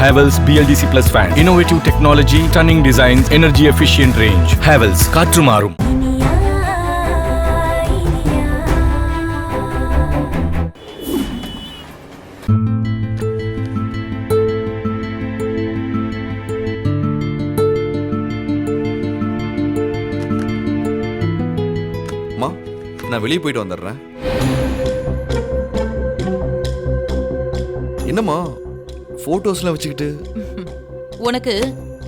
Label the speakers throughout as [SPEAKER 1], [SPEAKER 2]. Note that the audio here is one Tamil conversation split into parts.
[SPEAKER 1] Havells BLDC Plus fan. Innovative technology, stunning designs, energy efficient range. Havells காற்று மாறும்.
[SPEAKER 2] நான் வெளியே போயிட்டு வந்துடுறேன். என்னம்மா போட்டோஸ்லாம் வச்சுக்கிட்டு?
[SPEAKER 3] உனக்கு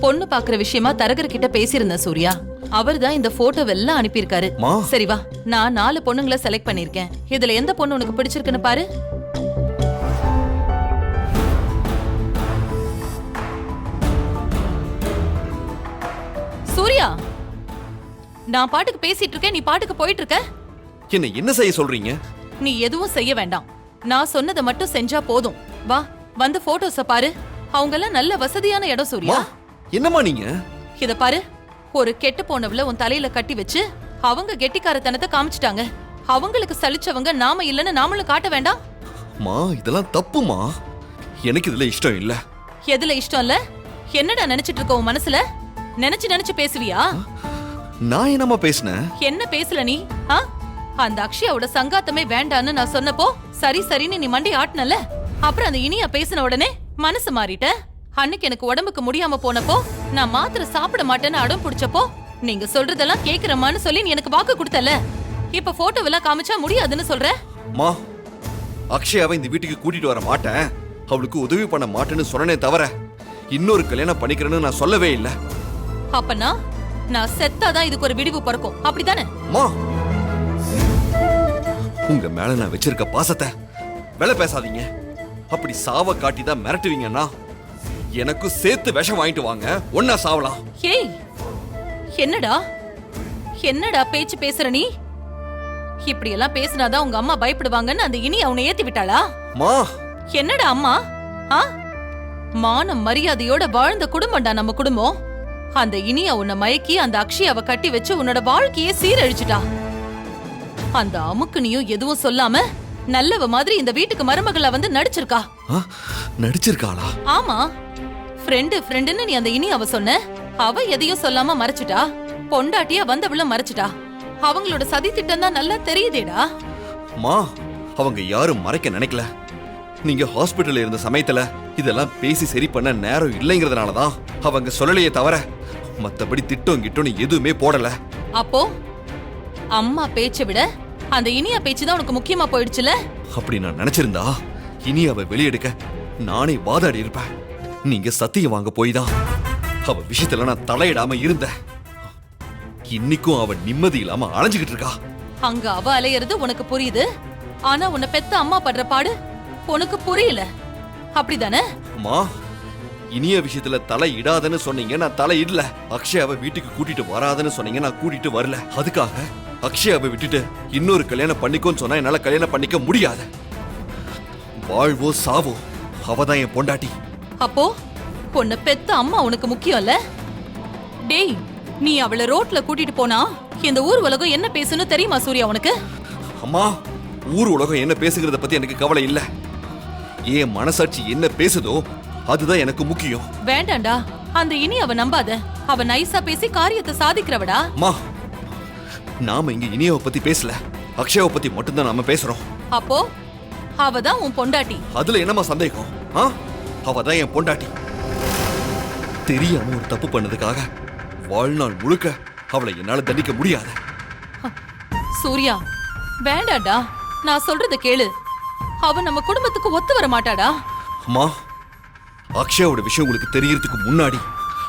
[SPEAKER 3] பொண்ணு பாக்குற விஷயமா தரகர் கிட்ட பேசியிருந்தேன் சூர்யா. அவர் தான் இந்த போட்டோவெல்லாம் அனுப்பியிருக்காரு. சரி வா, நான் 4 பொண்ணுங்களை செலக்ட் பண்ணிருக்கேன். இதுல எந்த பொண்ணு உனக்கு பிடிச்சிருக்குன்னு பாரு. சூர்யா, நான் பாட்டுக்கு பேசிட்டு இருக்கேன், நீ பாட்டுக்கு போயிட்டு இருக்க.
[SPEAKER 2] என்ன செய்ய சொல்றீங்க?
[SPEAKER 3] நீ எதுவும் செய்ய வேண்டாம், நான் சொன்னதை மட்டும் செஞ்சா போதும். வா, வந்து போட்டோஸ பாரு. அவங்க எல்லாம் நல்ல வசதியான இடம் சூர்யா.
[SPEAKER 2] என்னம்மா நீங்க?
[SPEAKER 3] இத பாரு, ஒரு கெட்டு போனவள உன் தலையில கட்டி வச்சு அவங்க கெட்டிக்காரத்தனத்தை காமிச்சிட்டாங்க. அவங்களுக்கு சலிச்சவங்க நாம இல்லன்னு நாமளும் காட்ட வேண்டாம்?
[SPEAKER 2] மா, இதெல்லாம் தப்புமா. எனக்கு இதுல இஷ்டம் இல்ல.
[SPEAKER 3] எதுல இஷ்டம் இல்ல? என்னடா நினைச்சிட்டு இருக்க உன் மனசுல? நினைச்சு பேசுவியா?
[SPEAKER 2] நான் என்னமா பேசுனேன்?
[SPEAKER 3] என்ன பேசல நீ? அந்த அக்ஷயாவோட சங்காத்தமே வேண்டான்னு நான் சொன்னப்போ சரின்னு நீ மண்டி ஆட்டினல. அப்புறம் அந்த இனியா பேசின உடனே மனசு மாறிட்ட. அன்னைக்கு எனக்கு உடம்புக்கு முடியாம போனப்போ நான் மாத்திரை சாப்பிட மாட்டேன்னு அடம் பிடிச்சப்போ நீங்க சொல்றதெல்லாம் கேக்குறமான்னு சொல்லி நீ எனக்கு வாக்கு கொடுத்தல. இப்ப போட்டோவெல்லாம் காமிச்சா முடியாதுன்னு சொல்ற.
[SPEAKER 2] மா, அக்ஷயாவை இந்த வீட்டுக்கு கூட்டிட்டு வர மாட்டேன், அவளுக்கு உதவி பண்ண மாட்டேன்னு சொன்னனே தவிர இன்னொரு கல்யாணம் பண்ணிக்கிறேன்னு நான் சொல்லவே இல்லை.
[SPEAKER 3] அப்பனா நான் செத்தாதான் இதுக்கு ஒரு விடிவு பிறக்கும், அப்படித்தானே?
[SPEAKER 2] மா, உங்க மேல நான் வச்சிருக்க பாசத்தை வேலை பேசாதீங்க. அப்படி சாவ காட்டி தான் மிரட்டுவீங்கன்னா எனக்கு சேர்த்து விஷம் வாங்கிட்டு வாங்க, ஒன்னா சாவலாம்.
[SPEAKER 3] ஏய், என்னடா பேச்சு பேசுற நீ? இப்படி எல்லாம் பேசினாதான் உங்க அம்மா பயப்படுவாங்கன்னு அந்த இனி அவனை ஏத்தி விட்டாளா?
[SPEAKER 2] மா,
[SPEAKER 3] என்னடா அம்மா? மானம் மரியாதையோட வாழ்ந்த குடும்பம்டா நம்ம குடும்பம். அந்த இனியா உன்னை மயக்கி அந்த அக்ஷயாவை கட்டி வச்சு உன்னோட வாழ்க்கையே சீரழிச்சுட்டா. அந்த அமுக்குனியும் எதுவும் சொல்லாம நல்லவ மாதிரி இந்த வீட்டுக்கு மருமகளா வந்து நடிச்சிருக்கா.
[SPEAKER 2] நடிச்சிருக்காளா?
[SPEAKER 3] ஆமா, ஃப்ரெண்டுன்னு நீ அந்த இனியாவ சொன்ன. அவ எதையும் சொல்லாம மறைச்சிட்டா. பொண்டாட்டியா வந்தவள மறைச்சிட்டா. அவங்களோட சதி திட்டம் தான் நல்லா தெரியுதேடா.
[SPEAKER 2] மா, அவங்க யாரும் மறைக்க நினைக்கல. நீங்க ஹாஸ்பிட்டல்ல இருந்த சமயத்துல இதெல்லாம் பேசி சரி பண்ண நேரம் இல்லைங்கிறதுனாலதான் அவங்க சொல்லலையே தவிர மத்தபடி திட்டம் கிட்டோன்னு எதுவுமே போடல.
[SPEAKER 3] அப்போ அம்மா பேச்சை விட அந்த இனியா பேச்சு தான் உனக்கு முக்கியமா போயிடுச்சுல?
[SPEAKER 2] அப்படி நான் நினைச்சிருந்தா இனி அவ வெளியெடுக்க நானே வாதாடி இருப்பேன். நீங்க சத்தியம் வாங்க போய் தான் அவ விஷயத்துல நான் தலையிடாம இருந்தேன். இன்னைக்கும் அவ நிம்மதி இல்லாம அலைஞ்சுகிட்டு இருக்கா.
[SPEAKER 3] அங்க அவ அலையிறது உனக்கு புரியுது, ஆனா உன்னை பெத்த அம்மா படுற பாடு உனக்கு புரியல, அப்படிதானே?
[SPEAKER 2] அம்மா, இனிய விஷயத்துல தலை இடாதன்னு சொன்னீங்க, நான் தலை இடல. அக்ஷயாவை வீட்டுக்கு கூட்டிட்டு வராதன்னு சொன்னீங்க, நான் கூட்டிட்டு வரல. அதுக்காக அக்ஷயாவை விட்டுட்டு இன்னொரு கல்யாணம் பண்ணிக்கோன்னு சொன்னா என்னால கல்யாணம் பண்ணிக்க முடியாது. வாழ்வோ சாவோ அவதான் என் பொண்டாட்டி.
[SPEAKER 3] அப்போ உன்னை பெத்த அம்மா உனக்கு முக்கியம் இல்ல? டேய், நீ அவளை ரோட்ல கூட்டிட்டு போனா இந்த ஊர் உலகம் என்ன பேசணும் தெரியுமா சூர்யா உனக்கு?
[SPEAKER 2] அம்மா, ஊர் உலகம் என்ன பேசுகிறத பத்தி எனக்கு கவலை இல்ல. என் மனசாட்சி என்ன பேசுதோ அதுதான் எனக்கு முக்கியம்.
[SPEAKER 3] வேண்டாண்டா, அந்த இனி அவ நம்பாத. அவ நைஸா பேசி காரியத்தை சாதிக்கிறவடா.
[SPEAKER 2] அம்மா, நாம இங்க இனியாவை பத்தி பேசல, அக்ஷயாவை பத்தி மட்டும்தான் நாம பேசுறோம்.
[SPEAKER 3] அப்போ அவதான் உன் பொண்டாட்டி.
[SPEAKER 2] அதுல என்னமா சந்தேகம்? அவதான் என் பொண்டாட்டி. தெரியாம ஒரு தப்பு பண்ணதுக்காக வாழ்நாள் முழுக்க அவளை என்னால தண்டிக்க முடியாது.
[SPEAKER 3] சூர்யா, வேண்டாடா, நான் சொல்றத கேளு. அவ நம்ம குடும்பத்துக்கு ஒத்து வர மாட்டாடா.
[SPEAKER 2] அம்மா, அக்ஷயாவோட விஷயம் உங்களுக்கு தெரியறதுக்கு முன்னாடி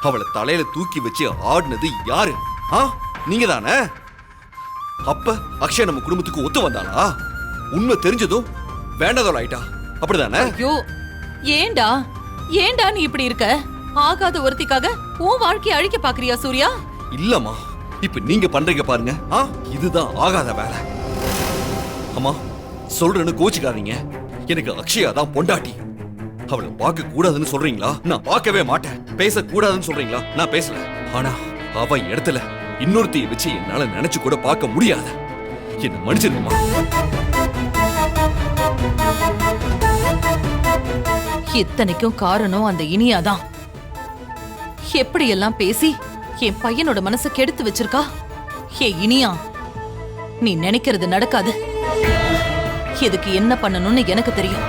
[SPEAKER 2] அவளை தலையில தூக்கி வச்சு ஆடினது யாரு? நீங்க தானே? அப்ப அக்ஷயா நம்ம குடும்பத்துக்கு ஒத்து வந்தாளா? உண்மை தெரிஞ்சதும் வேண்டாதோள் ஆயிட்டா, அப்படிதானே?
[SPEAKER 3] ஐயோ, ஏண்டா நீ இப்படி இருக்க? ஆகாத ஒருத்திக்காக உன் வாழ்க்கையை அழிக்க பாக்குறியா சூர்யா?
[SPEAKER 2] இல்லம்மா, இப்ப நீங்க பண்றீங்க பாருங்க, இதுதான் ஆகாத வேலை. அம்மா, சொல்றேன்னு கோச்சுக்காதீங்க. எனக்கு அக்ஷயா தான் பொண்டாட்டி. அவளை பார்க்க கூடாதுன்னு சொல்றீங்களா? நான் பார்க்கவே மாட்டேன். பேச கூடாதுன்னு சொல்றீங்களா? நான் பேசல. ஆனா அவ இடத்துல இன்னொருத்தைய வச்சு என்னால நினைச்சு கூட பார்க்க முடியாது. என்ன மன்னிச்சிருமா?
[SPEAKER 3] இத்தனைக்கும் காரணம் அந்த இனியாதான். எப்படியெல்லாம் பேசி என் பையனோட மனசை கெடுத்து வச்சிருக்கா. ஏ இனியா, நீ நினைக்கிறது நடக்காது. இதுக்கு என்ன பண்ணணும்னு எனக்கு தெரியும்.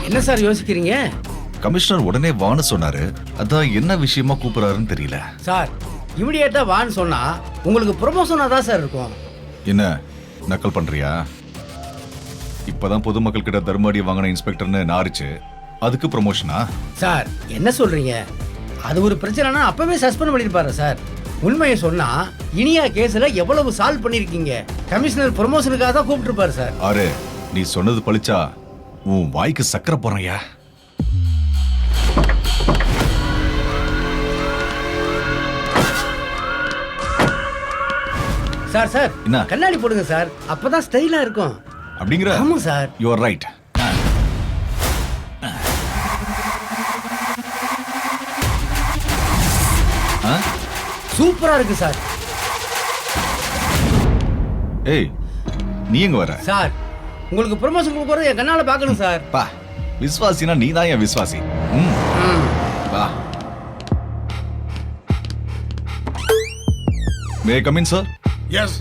[SPEAKER 4] என்ன சார் யோசிக்கிறீங்க?
[SPEAKER 5] கமிஷனர் உடனே வான்னு சொன்னாரு. அதான் என்ன விஷயமா கூப்பிடுறாருன்னு தெரியல.
[SPEAKER 4] சார் இமிடியேட்டா வான்னு சொன்னா உங்களுக்கு ப்ரொமோஷனா தான் சார் இருக்கும்.
[SPEAKER 5] என்ன நக்கல் பண்றியா? இப்பதான் பொதுமக்கள் கிட்ட தர்மாடி வாங்கின இன்ஸ்பெக்டர்னு நாரிச்சு, அதுக்கு ப்ரொமோஷனா?
[SPEAKER 4] சார் என்ன சொல்றீங்க? அது ஒரு பிரச்சனைனா அப்பவே சஸ்பெண்ட் பண்ணிருப்பாரு சார். உண்மையை சொன்னா இனியா கேஸ்ல எவ்வளவு சால்வ் பண்ணிருக்கீங்க. கமிஷனர் ப்ரொமோஷனுக்காக தான் கூப்பிட்டுருப்பாரு சார்.
[SPEAKER 5] ஆறு, நீ சொன்னது பழிச்சா உன் வாய்க்கு சக்கரை போறையா?
[SPEAKER 4] சார் சார்
[SPEAKER 5] என்ன?
[SPEAKER 4] கண்ணாடி போடுங்க சார், அப்பதான் ஸ்டைலா இருக்கும்.
[SPEAKER 5] அப்படிங்கிற?
[SPEAKER 4] ஆமா சார்.
[SPEAKER 5] You R right.
[SPEAKER 4] சூப்பரா இருக்கு சார்.
[SPEAKER 5] ஏய், நீ எங்க வர?
[SPEAKER 4] சார் உங்களுக்கு ப்ரொமோஷன் கொடுக்கறது என் கண்ணால பார்க்கணும் சார்.
[SPEAKER 5] பா, விஸ்வாசினா நீ தான் என் விஸ்வாசி. வா. May come in sir?
[SPEAKER 6] Yes.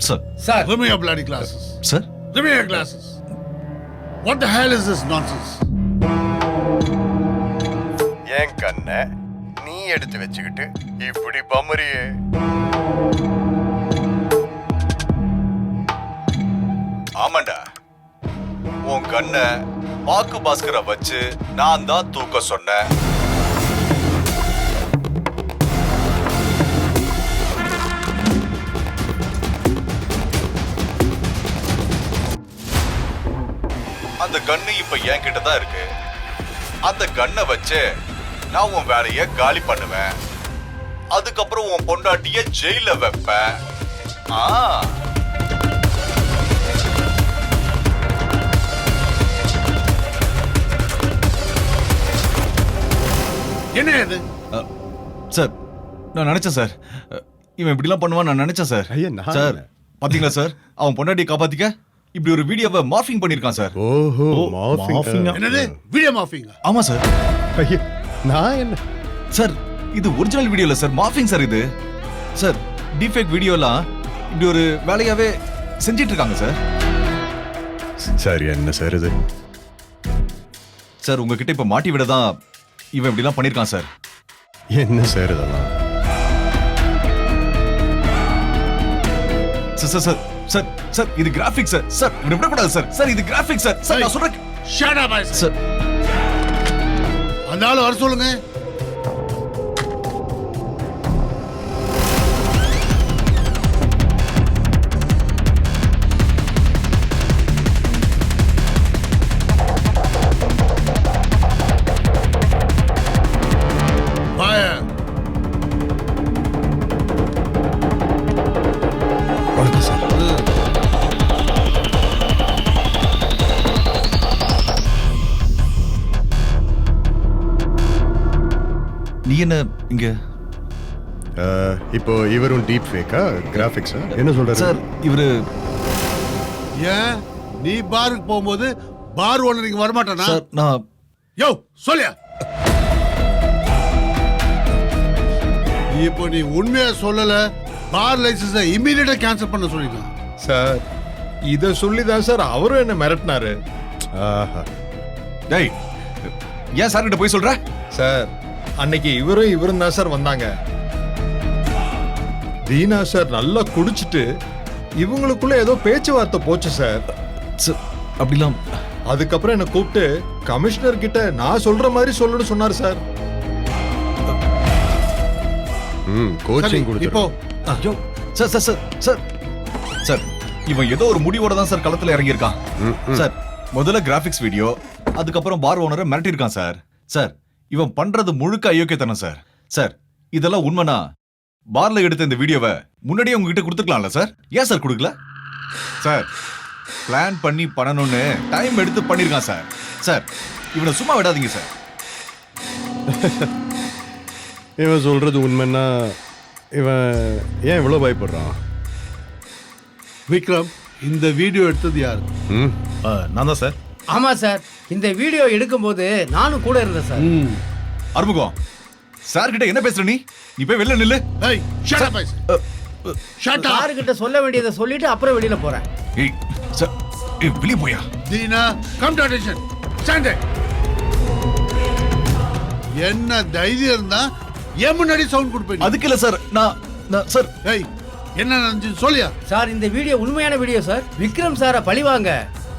[SPEAKER 5] Sir.
[SPEAKER 4] Sir.
[SPEAKER 6] Give me your bloody glasses.
[SPEAKER 5] Sir?
[SPEAKER 6] Give me your glasses. What the hell is this nonsense?
[SPEAKER 7] ஏன் கண்ண நீ எடுத்து வச்சுக்கிட்டு இப்படி பம்மறியே?
[SPEAKER 5] ஆமாண்டா, உன் கண்ண பாக்கு பாஸ்கரை வச்சு நான் தான் தூக்க சொன்னேன். அந்த கண்ணு இப்ப என் கிட்ட தான் இருக்கு. அந்த கண்ணை வச்சு நான் உன் வேலைய காலி பண்ணுவேன். அதுக்கப்புறம் உன் பொண்டாட்டிய ஜெயில வைப்பேன்.
[SPEAKER 6] என்ன இது?
[SPEAKER 5] சார், நான் நினைச்சேன் சார், இவன் இப்படிலாம் பண்ணுவான் நான் நினைச்சேன் சார். சார் பாத்தீங்களா சார், அவன் பொண்டாட்டியை காப்பாத்திக்க இப்படி ஒரு வீடியோவை மார்ஃபிங் பண்ணிருக்கான் சார்.
[SPEAKER 7] ஓஹோ, மார்ஃபிங்.
[SPEAKER 6] என்னது? Video morphing?
[SPEAKER 5] ஆமா சார்.
[SPEAKER 7] ஐயா, நான் என்ன
[SPEAKER 5] சார், இது ஒரிஜினல் வீடியோ இல்ல சார், மார்ஃபிங் சார் இது. சார், டீஃபேக் வீடியோலாம் இப்படி ஒரு வேலையாவே செஞ்சிட்டு இருக்காங்க சார்.
[SPEAKER 7] சார் என்ன சார் இது?
[SPEAKER 5] சார், உங்ககிட்ட இப்ப மாட்டி விட தான் இவன் இப்படிலாம் பண்ணிருக்கான் சார்.
[SPEAKER 7] என்ன சார் இதெல்லாம்?
[SPEAKER 5] Sir sir sir sir sir இது கிராஃபிக்ஸ் சார். சார் இப்படி விடக்கூடாது சார். சார் இது கிராஃபிக்ஸ் சார். சார் நான் சொல்றேன்.
[SPEAKER 6] Shut up, I said.
[SPEAKER 5] Sir,
[SPEAKER 6] அந்த ஆளு வர சொல்லுங்க. Fire.
[SPEAKER 5] வணக்கம் சார். நீ என்ன இங்க?
[SPEAKER 7] இப்போ இவரும் டீப் ஃபேக்கா கிராஃபிக்ஸா? என்ன சொல்றாரு
[SPEAKER 5] சார், இவரு
[SPEAKER 6] ஏன் நீ பாருக்கு போகும்போது பார் ஓனர் இங்க வரமாட்டானா?
[SPEAKER 5] சார் நான்
[SPEAKER 6] யோ சொல்லியா? இப்போ நீ உண்மையா சொல்லல, பார் லைசன்ஸை இமீடியட்டா கேன்சல் பண்ண சொல்லிட்டான்.
[SPEAKER 8] சார் இத சொல்லிதான் சார் அவரும் என்ன மிரட்டினாரு.
[SPEAKER 7] ஆஹா.
[SPEAKER 5] டேய், ஏன் சார் கிட்ட போய் சொல்ற?
[SPEAKER 8] சார் அன்னைக்கு இவரும் தான் சார் வந்தாங்க. தீனா சார் நல்லா குடிச்சிட்டு இவங்களுக்குள்ள ஏதோ பேச்சுவார்த்தை போச்சு சார்.
[SPEAKER 5] சார், அப்படிலாம்
[SPEAKER 8] அதுக்கப்புறம் என்ன கூப்பிட்டு கமிஷனர் கிட்ட நான் சொல்ற மாதிரி சொல்லணும்னு சொன்னார் சார்.
[SPEAKER 7] கோச்சிங்
[SPEAKER 6] சரி,
[SPEAKER 7] கொடுத்து
[SPEAKER 6] இப்போ
[SPEAKER 5] ஐயோ, sir sir sir sir sir, இவன் ஏதோ ஒரு முடிவோட தான் சார் களத்துல இறங்கி இருக்கான். சார், முதல்ல கிராபிக்ஸ் வீடியோ, அதுக்கப்புறம் பார் ஓனரை மிரட்டி இருக்கான் சார். சார், இவன் பண்றது முழுக்க அயோக்கியத்தனம் சார். சார், இதெல்லாம் உண்மைனா பார்ல எடுத்த இந்த வீடியோவை முன்னாடியே உங்ககிட்ட கொடுத்துக்கலாம்ல சார்? ஏன் சார் கொடுக்கல? சார் பிளான் பண்ணி பண்ணணும்னு டைம் எடுத்து பண்ணிருக்கான் சார். சார் இவனை சும்மா விடாதீங்க சார்.
[SPEAKER 7] இவன் சொல்றது உண்மைன்னா இவன் ஏன் இவ்வளோ பயப்படுறான்?
[SPEAKER 6] விக்ரம், இந்த வீடியோ எடுத்தது யாரு?
[SPEAKER 7] ம்
[SPEAKER 8] நான் தான் சார்.
[SPEAKER 4] ஆமா சார், இந்த வீடியோ எடுக்கும்போது நானும் கூட இருந்தேன் சார்.
[SPEAKER 5] அருமுகம், சார் கிட்ட என்ன பேசுற நீ? நீ போய் வெளில நில்லு.
[SPEAKER 6] ஏய், shut up, I said. Shut up.
[SPEAKER 4] யாருக்கிட்ட சொல்ல வேண்டியதை சொல்லிட்டு அப்புறம் வெளியில போறேன்.
[SPEAKER 5] ஏய் சார், ஏய் வெளிய போயா.
[SPEAKER 6] Dina, come to attention. Stand there. என்ன தைரியம் இருந்தா ஏன் முன்னாடி சவுண்ட் கொடுப்பேன்?
[SPEAKER 5] அதுக்கு இல்ல சார், நான் சார்.
[SPEAKER 6] ஏய், என்ன நடந்துச்சு சொல்லியா?
[SPEAKER 4] சார் இந்த வீடியோ உண்மையான வீடியோ சார். விக்ரம் சாரை பழிவாங்க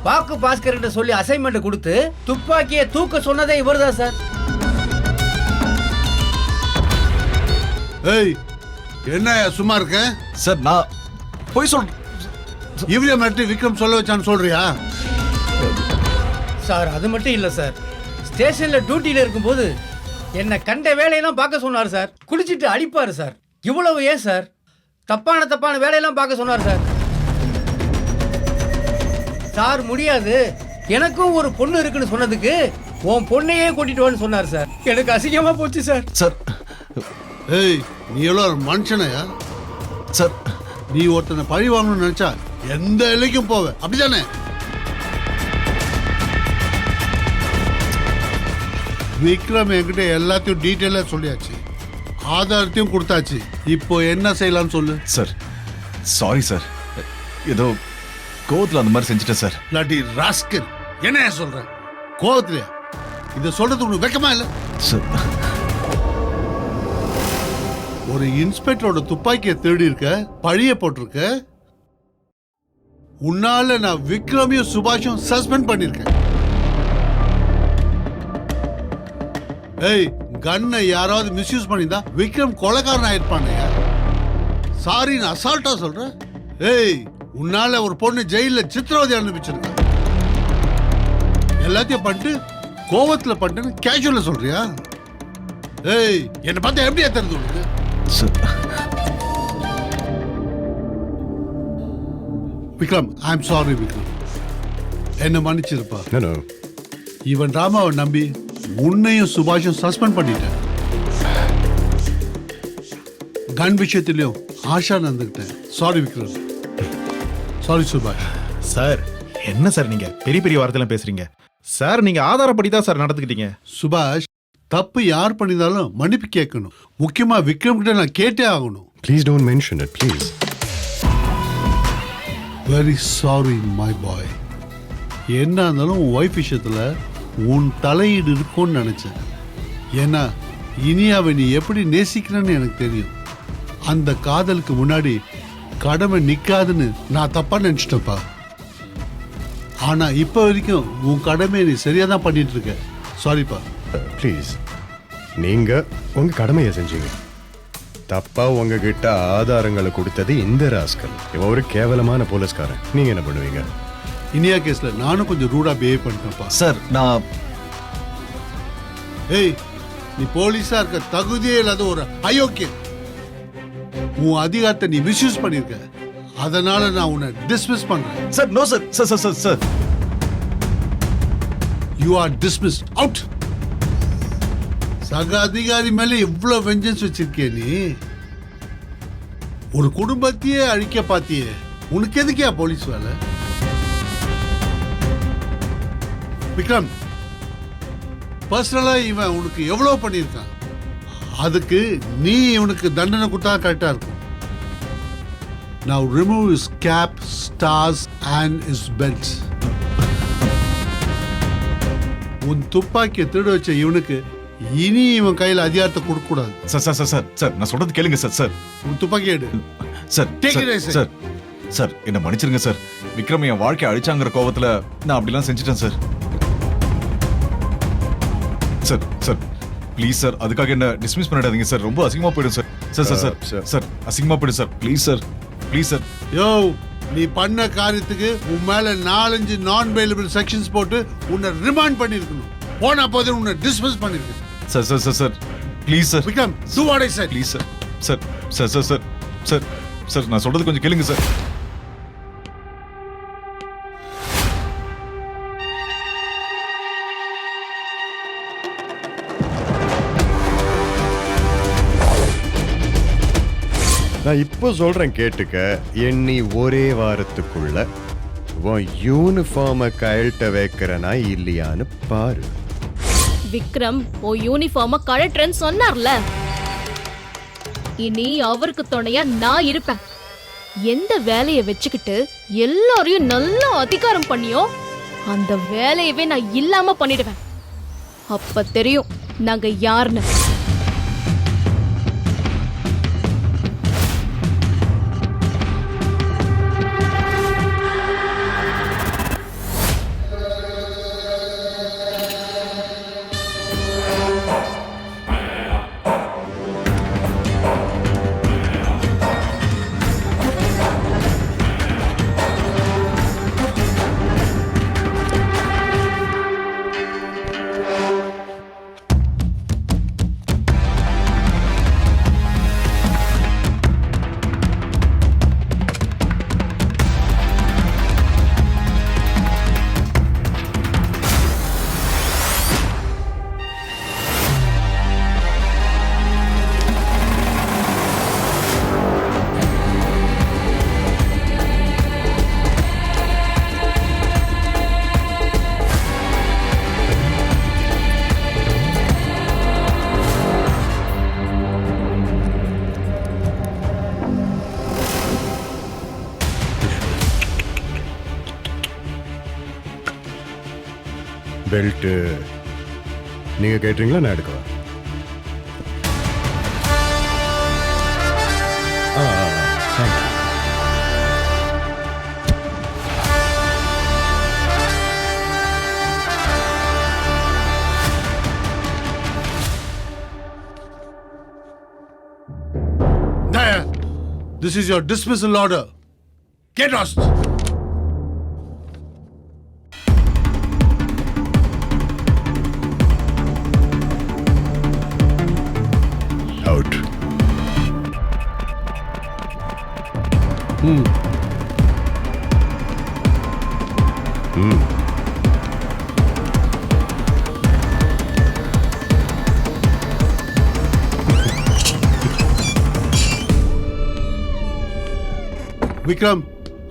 [SPEAKER 4] பாக்கு பாஸ்கர் கிட்ட சொல்லி அசைன்மெண்ட் கொடுத்து துப்பாக்கியை தூக்க சொன்னதே இவர்தான் சார்.
[SPEAKER 6] ஏய், என்ன சும்மா இருக்க?
[SPEAKER 5] சார் நான் போய் சொல்.
[SPEAKER 6] இவரே மிரட்டி விக்ரம் சொல்ல வச்சான்னு சொல்றியா?
[SPEAKER 4] சார் அது மட்டும் இல்ல சார், ஸ்டேஷன்ல டியூட்டில இருக்கும்போது என்ன கண்ட வேலையெல்லாம் பார்க்க சொன்னார் சார். குளிச்சிட்டு அடிப்பாரு சார். இவ்வளவு ஏன் சார்? தப்பான வேலையெல்லாம் பார்க்க சொன்னார் சார். சார் முடியாது, எனக்கும் ஒரு பொண்ணு இருக்குன்னு சொன்னதுக்கு உன் பொண்ணையே கூட்டிட்டு வான்னு சொன்னார் சார். எனக்கு அசிங்கமா போச்சு சார்.
[SPEAKER 5] சார்
[SPEAKER 6] ஏய், நீ எவ்வளோ ஒரு மனுஷனையா?
[SPEAKER 5] சார்
[SPEAKER 6] நீ ஒருத்தனை பழி வாங்கணும்னு நினைச்சா எந்த எல்லைக்கும் போவ, அப்படிதானே? விக்ரம் என்கிட்ட எல்லாத்தையும் டீட்டெயிலா சொல்லியாச்சு, ஆதாரத்தையும் கொடுத்தாச்சு. இப்போ என்ன செய்யலாம்னு சொல்லு.
[SPEAKER 5] சார் சாரி சார், ஏதோ கோவத்தில் அந்த மாதிரி செஞ்சுட்டேன் சார்.
[SPEAKER 6] இல்லாட்டி ராஸ்கல், என்ன சொல்ற? கோவத்திலையா? இதை சொல்றதுக்கு உனக்கு வெக்கமா இல்லை?
[SPEAKER 5] சார்
[SPEAKER 6] ஒரு இன்ஸ்பெக்டரோட துப்பாக்கியை தேடி இருக்க, பழிய போட்டிருக்க. உன்னால நான் விக்ரமையும் சுபாஷும் சஸ்பெண்ட் பண்ணிருக்கேன். ஏய், கன்னை யாராவது மிஸ்யூஸ் பண்ணிருந்தா விக்ரம் கொலைக்காரன் ஆயிருப்பானே. சாரி, நான் அசால்ட்டா சொல்றேன். ஏய், உன்னால ஒரு பொண்ணு ஜெயில சித்திரவதை அனுப்பிச்சிருக்க. எல்லாத்தையும் பண்ணிட்டு கோவத்துல பண்ணிட்டு கேஷுவலா சொல்றியா? ஏய், என்ன பார்த்தா எப்படியா தெரிஞ்சு உனக்கு? Vikram, I am sorry Vikram, என்ன மன்னிச்சிருப்பா.
[SPEAKER 7] No.
[SPEAKER 6] இவன் ராமாவை நம்பி உன்னையும் சுபாஷும் சஸ்பெண்ட் பண்ணிட்டேன். கன் விஷயத்திலையும் ஆஷா நடந்துக்கிட்டேன். சாரி விக்ரம், சாரி சுபாஷ்.
[SPEAKER 8] சார் என்ன சார் நீங்க பெரிய பெரிய வார்த்தைலாம் பேசுறீங்க சார்? நீங்க ஆதாரப்படி தான் சார் நடந்துக்கிட்டீங்க.
[SPEAKER 6] சுபாஷ், தப்பு யார் பண்ணியிருந்தாலும் மன்னிப்பு கேட்கணும். முக்கியமா விக்ரம் கிட்ட நான் கேட்டே ஆகணும்.
[SPEAKER 7] Please don't mention it, please.
[SPEAKER 6] Very sorry my boy. என்ன இருந்தாலும் உன் ஒய்ஃப் விஷயத்துல உன் தலையீடு இருக்கும்னு நினைச்சேன். ஏன்னா இனியாவை நீ எப்படி நேசிக்கிறேன்னு எனக்கு தெரியும். அந்த காதலுக்கு முன்னாடி கடமை நிக்காதுன்னு நான் தப்பா நினைச்சிட்டேன்ப்பா. ஆனா இப்ப வரைக்கும் உன் கடமையை நீ சரியா தான் பண்ணிட்டு இருக்க. சாரிப்பா.
[SPEAKER 7] ப்ளீஸ், நீங்க உங்க கடமையை செஞ்சீங்க. தப்பா உங்ககிட்ட ஆதாரங்களை கொடுத்தது இந்த ராஸ்கல். இவன் ஒரு கேவலமான போலீஸ்காரன். நீங்க என்ன பண்ணுவீங்க?
[SPEAKER 6] இனியா கேஸ்ல நானும் கொஞ்சம் ரூடா பிஹேவ் பண்ணிட்டேன்ப்பா.
[SPEAKER 5] சார் நான்
[SPEAKER 6] ஏய், நீ போலீஸா இருக்க தகுதியே இல்லாத ஒரு அயோக்கியன். உன் அதிகாரத்தை நீ மிஸ்யூஸ் பண்ணிருக்க. அதனால நான் உன்னை டிஸ்மிஸ் பண்றேன்.
[SPEAKER 5] Sir no sir. Sir sir sir sir
[SPEAKER 6] you are dismiss out. சக அதிகாரி மேல இவ்வளவு வெஞ்சன்ஸ் வச்சிருக்கிய நீ? ஒரு குடும்பத்தையே அழிக்க பாத்தியே, உனக்கு எதுக்கியா போலீஸ் வேலை? விக்ரம், பர்சனலா இவன் உனக்கு எவ்வளவு பண்ணியிருக்கான். அதுக்கு நீ இவனுக்கு தண்டனை கொடுத்தா கரெக்டா இருக்கும். Now remove his cap, stars and his belt. உன் துப்பாக்கியை திருட வச்ச இவனுக்கு இனி இவன் கையில் அதிகாரத்தை கொடுக்க கூடாது.
[SPEAKER 5] Sir sir sir sir sir நான் சொல்றது கேளுங்க சார். சார்
[SPEAKER 6] உன் துப்பாக்கி எடு.
[SPEAKER 5] Sir
[SPEAKER 6] Take it easy.
[SPEAKER 5] Sir sir என்ன மன்னிச்சிருங்க சார். விக்ரம் என் வாழ்க்கையை அழிச்சாங்கிற கோவத்துல நான் அப்படிலாம் செஞ்சுட்டேன் sir. Sir sir please sir, அதுக்காக என்ன டிஸ்மிஸ் பண்ணிடாதீங்க சார். ரொம்ப அசிங்கமா போயிடும் sir. Sir sir sir sir அசிங்கமா போயிடும் sir. Please sir, please sir.
[SPEAKER 6] Yo, நீ பண்ண காரியத்துக்கு உன் மேல 4-5 நான் பெயிலபிள் செக்ஷன்ஸ் போட்டு உன்னை ரிமாண்ட் பண்ணிருக்கணும். போன போது உன்னை டிஸ்மிஸ் பண்ணிருக்கேன்.
[SPEAKER 5] Sir sir sir sir please sir.
[SPEAKER 6] Vikram, do what I said.
[SPEAKER 5] Please sir. Sir
[SPEAKER 9] sir sir sir sir sir நான் சொல்றது கொஞ்சம் கேளுங்க சார்.
[SPEAKER 7] நான் இப்போ சொல்றேன் கேட்டுக்க. எண்ணி ஒரே வாரத்துக்குள்ள உன் யூனிஃபார்மை கழட்ட வைக்கிறனா இல்லையான்னு பாரு.
[SPEAKER 10] விக்ரம் ஓ யூனிஃபார்ம கழட்டுறேன்னு சொன்னார்ல, இனி அவருக்கு துணையா நான் இருப்பேன். எந்த வேலையை வச்சுக்கிட்டு எல்லாரையும் நல்லா அதிகாரம் பண்ணியோ அந்த வேலையவே நான் இல்லாம பண்ணிடுவேன். அப்ப தெரியும் நாங்க யாருன்னு.
[SPEAKER 7] பெல்ட்டு நீங்க கேட்டீங்களா? நான் எடுக்கவா? Thank you.
[SPEAKER 6] There. This is your dismissal order. Get lost.
[SPEAKER 7] Out.
[SPEAKER 6] Vikram,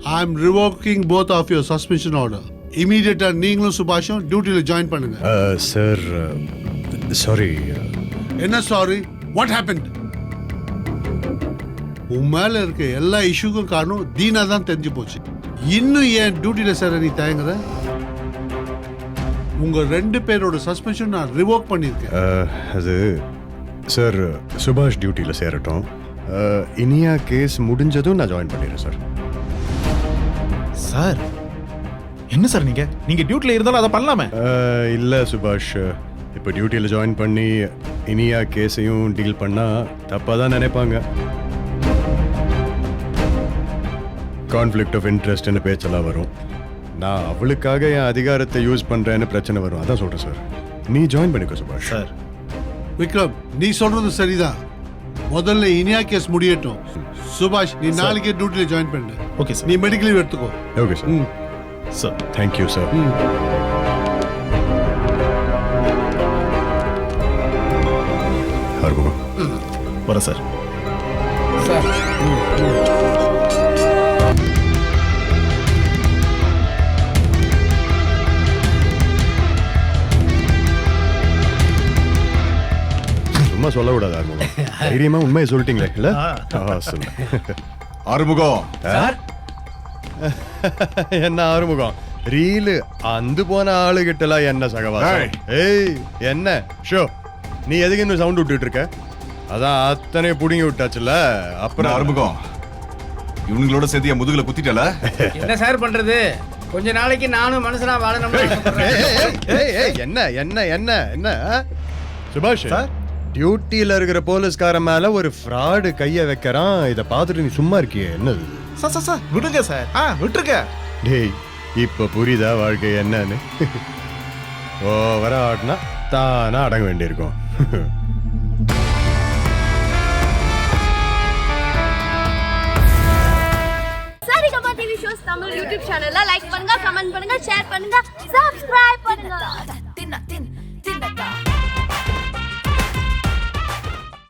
[SPEAKER 6] I am revoking both of your suspension order. Immediate நீங்களும் சுபாஷும் டியூட்டில ஜாயின் பண்ணுங்க.
[SPEAKER 7] Sir sorry.
[SPEAKER 6] என்ன சாரி? What happened? உன் மேல இருக்க எல்லா இஷ்யூக்கும் காரணம் தீனா தான் தெரிஞ்சு போச்சு. இன்னும் ஏன் டியூட்டில சார் நீ தயங்குற? உங்க 2 பேரோட சஸ்பென்ஷன் நான் ரிவோக் பண்ணியிருக்கேன்.
[SPEAKER 7] அது சார் சுபாஷ் டியூட்டியில் சேரட்டும். இனியா கேஸ் முடிஞ்சதும் நான் ஜாயின் பண்ணிடுறேன் சார்.
[SPEAKER 8] சார் என்ன சார் நீங்க நீங்க டியூட்டில இருந்தாலும் அதை பண்ணலாமே.
[SPEAKER 7] இல்லை சுபாஷ், இப்போ டியூட்டியில் ஜாயின் பண்ணி இனியா கேஸையும் டீல் பண்ணால் தப்பாக தான் நினைப்பாங்க. கான்ஃப்ளிக்ட் ஆஃப் இன்ட்ரெஸ்ட்னு பேச்செல்லாம் வரும். நான் அவளுக்காக என் அதிகாரத்தை யூஸ் பண்ணுறேன்னு பிரச்சனை வரும். அதான் சொல்கிறேன் சார், நீ ஜாயின் பண்ணிக்கோ சுபாஷ்.
[SPEAKER 8] சார்
[SPEAKER 6] விக்ரம், நீ சொல்றது சரிதான். முதல்ல இனியா கேஸ் முடியட்டும். சுபாஷ், நீ நாளைக்கே டியூட்டில ஜாயின் பண்ணு.
[SPEAKER 8] Okay sir.
[SPEAKER 6] நீ மெடிக்கல் லீவ் எடுத்துக்கோ.
[SPEAKER 7] Okay sir.
[SPEAKER 8] Sir
[SPEAKER 7] thank you sir. Arumugam
[SPEAKER 8] வர சார்.
[SPEAKER 4] சார்
[SPEAKER 7] சும்மா சொல்ல கூடாது ஆறுமுகம். தைரியமா உண்மையை சொல்லிட்டீங்களே இல்ல? சொல்லு.
[SPEAKER 9] ஆறுமுகம்.
[SPEAKER 7] என்ன ஆறுமுகம், ரீலு அந்து போன ஆளுகிட்டலாம் என்ன சகவாசம்? ஏய் என்ன ஷோ, நீ எதுக்கு இன்னும் சவுண்ட் விட்டுட்டு இருக்க? அதான் அத்தனை புடிங்கி விட்டாச்சுல. அப்புறம்
[SPEAKER 9] ஆறுமுகம், இவனுங்களோட சேர்த்து என் முதுகுல குத்திட்டல.
[SPEAKER 4] என்ன சார் பண்றது? கொஞ்ச நாளைக்கு நானும் மனுஷனா வாழணும்னு
[SPEAKER 7] என்ன என்ன என்ன என்ன சுபாஷ், டியூட்டியில இருக்கிற போலீஸ்காரன் மேல ஒரு ஃப்ராடு கைய வைக்கிறான். இத பார்த்துட்டு நீ சும்மா இருக்கியே, என்னது?
[SPEAKER 8] சார் சார் சார் விடுங்க சார். விட்டுருங்க.
[SPEAKER 7] டேய், இப்ப புரியுதா வாழ்க்கை என்னன்னு? ஓவர ஆட்டினா தானா அடங்க வேண்டியிருக்கும்.
[SPEAKER 10] தமிழ் யூடியூப் சேனல்ல லைக் பண்ணுங்க, கமெண்ட் பண்ணுங்க, ஷேர் பண்ணுங்க, சப்ஸ்கிரைப் பண்ணுங்க.